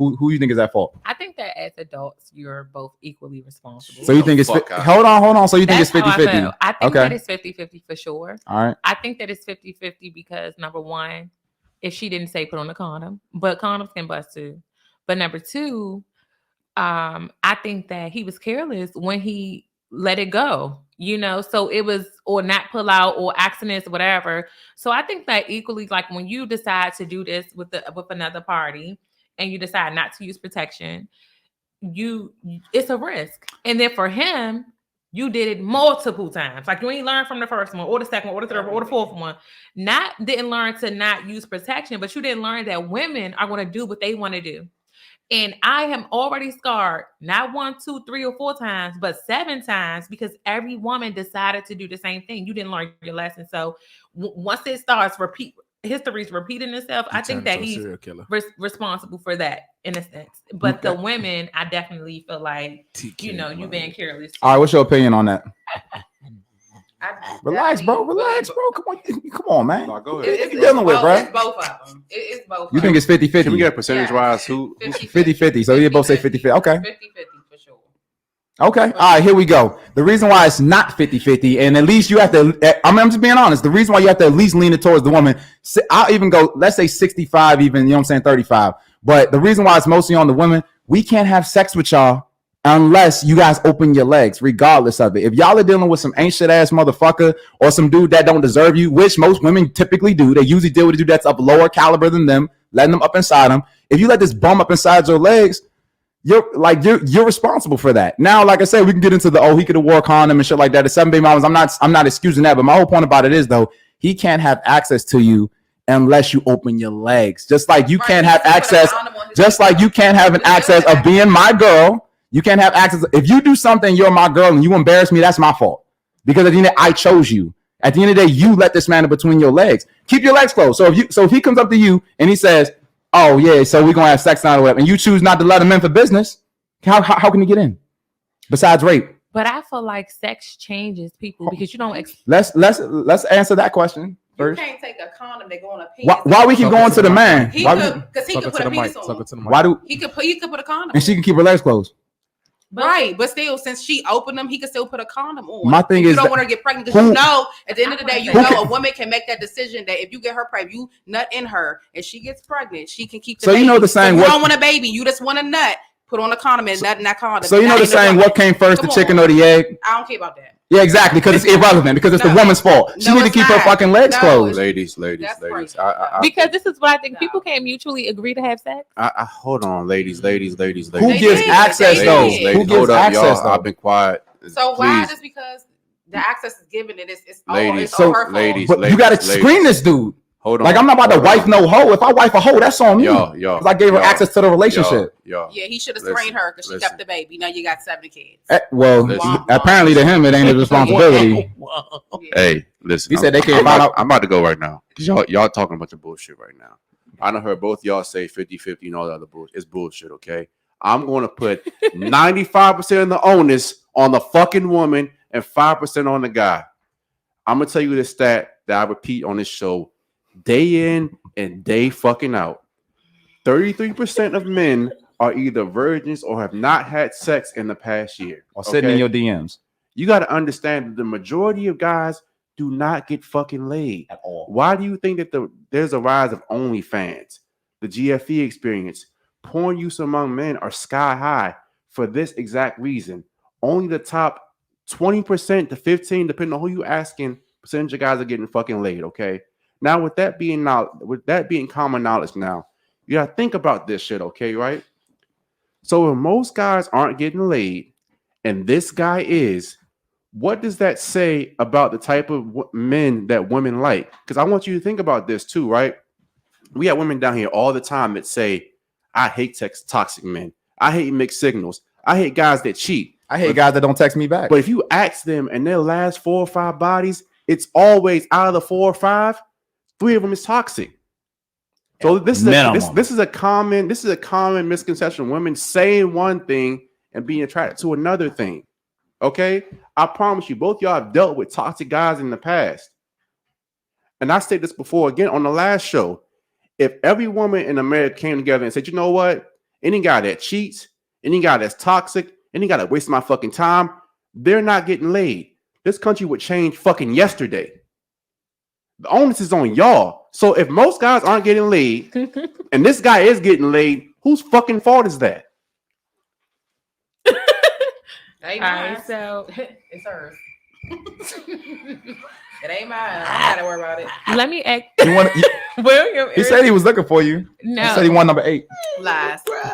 Who you think is at fault? I think that as adults, you're both equally responsible. So you think it's hold on. So you think it's 50-50? I think that it's 50-50 for sure. All right. I think that it's 50-50 because number one, if she didn't say put on a condom, but condoms can bust too. But number two, I think that he was careless when he let it go. So it was or not pull out or accidents, whatever. So I think that equally, like when you decide to do this with another party and you decide not to use protection, it's a risk. And then for him, you did it multiple times. Like you ain't learned from the first one or the second one or the third one or the fourth one. Didn't learn to not use protection, but you didn't learn that women are going to do what they want to do. And I am already scarred, not 1, 2, 3, or 4 times, but 7 times because every woman decided to do the same thing. You didn't learn your lesson. So once it starts history's repeating itself, I think that he's responsible for that in a sense. But the women, I definitely feel like, you being careless. All right, what's your opinion on that? Relax, bro. Come on, man. No, go ahead. What you dealing with, bro? It's both of them. It's both. You think it's 50-50? Can we get percentage-wise? 50-50. So you both say 50-50. Okay. 50-50 for sure. Okay. All right, here we go. The reason why it's not 50-50, and at least you have to, I'm just being honest. The reason why you have to at least lean it towards the woman, I'll even go, let's say 65 even, 35. But the reason why it's mostly on the women, we can't have sex with y'all unless you guys open your legs, regardless of it. If y'all are dealing with some ain't shit ass motherfucker or some dude that don't deserve you, which most women typically do, they usually deal with a dude that's of lower caliber than them, letting them up inside them. If you let this bum up inside your legs, you're responsible for that. Now, like I said, we can get into he could have wore a condom and shit like that. The 7 baby mamas, I'm not excusing that, but my whole point about it is though, he can't have access to you unless you open your legs. Just like you can't have access, just like you can't have an access of being my girl. You can't have access. If you do something, you're my girl, and you embarrass me, that's my fault. Because at the end of the day, I chose you. At the end of the day, you let this man in between your legs. Keep your legs closed. So if he comes up to you and he says, "Oh yeah, so we're gonna have sex now," and you choose not to let him in for business, how can he get in? Besides rape. But I feel like sex changes people because you don't. Let's answer that question first. You can't take a condom that go on a penis. Why we keep going to the man? Because he could put a penis on. Why do he could put a condom? And she can keep her legs closed. Right, but still, since she opened them, he can still put a condom on. My thing is, you don't want her to get pregnant because at the end of the day, a woman can make that decision that if you get her pregnant, you nut in her, and she gets pregnant, she can keep the baby. So you know the saying, you don't want a baby, you just want a nut. Put on a condom and nut in that condom. So you know the saying, what came first, the chicken or the egg? I don't care about that. Yeah, exactly, because it's irrelevant, because it's the woman's fault. She need to keep her fucking legs closed. Ladies. Because this is what I think. People can't mutually agree to have sex. Hold on, ladies. Who gives access, though? Who gives access, though? I've been quiet. So why just because the access is given and it's ladies, all her fault? But you got to screen this dude. Hold on. Like, I'm not about to wife no hoe. If I wife a hoe, that's on me. Yo. Because I gave her access to the relationship. Yeah, he should have screened her because she kept the baby. Now you got 7 kids. Apparently to him, it ain't his responsibility. Hey, listen. He said they can't find out. I'm about to go right now. Y'all talking a bunch of bullshit right now. I done heard both y'all say 50-50 and all that other bullshit. It's bullshit, okay? I'm going to put 95% of the onus on the fucking woman and 5% on the guy. I'm going to tell you this stat that I repeat on this show day in and day fucking out. 33% of men are either virgins or have not had sex in the past year. Or sitting in your DMs. You got to understand that the majority of guys do not get fucking laid at all. Why do you think that there's a rise of OnlyFans, the GFE experience? Porn use among men are sky high for this exact reason. Only the top 20% to 15%, depending on who you asking, percentage of guys are getting fucking laid. Okay. Now, with that being common knowledge, now you gotta think about this shit. Okay, right? So, if most guys aren't getting laid, and this guy is, what does that say about the type of men that women like? Because I want you to think about this too, right? We have women down here all the time that say, I hate toxic men. I hate mixed signals. I hate guys that cheat. I hate guys that don't text me back. But if you ask them and their last 4 or 5 bodies, it's always out of the 4 or 5, 3 of them is toxic. So this is a common misconception. Women saying one thing and being attracted to another thing. Okay, I promise you, both y'all have dealt with toxic guys in the past. And I said this before again on the last show. If every woman in America came together and said, you know what? any guy that cheats, any guy that's toxic, any guy that wastes my fucking time, they're not getting laid. This country would change fucking yesterday. The onus is on y'all. So if most guys aren't getting laid and this guy is getting laid, whose fucking fault is that? Ain't All mine. right, so It's hers. It ain't mine. I gotta worry about it. let me ask You want? William. He said he was looking for you. No. He said he won number 8. Lies.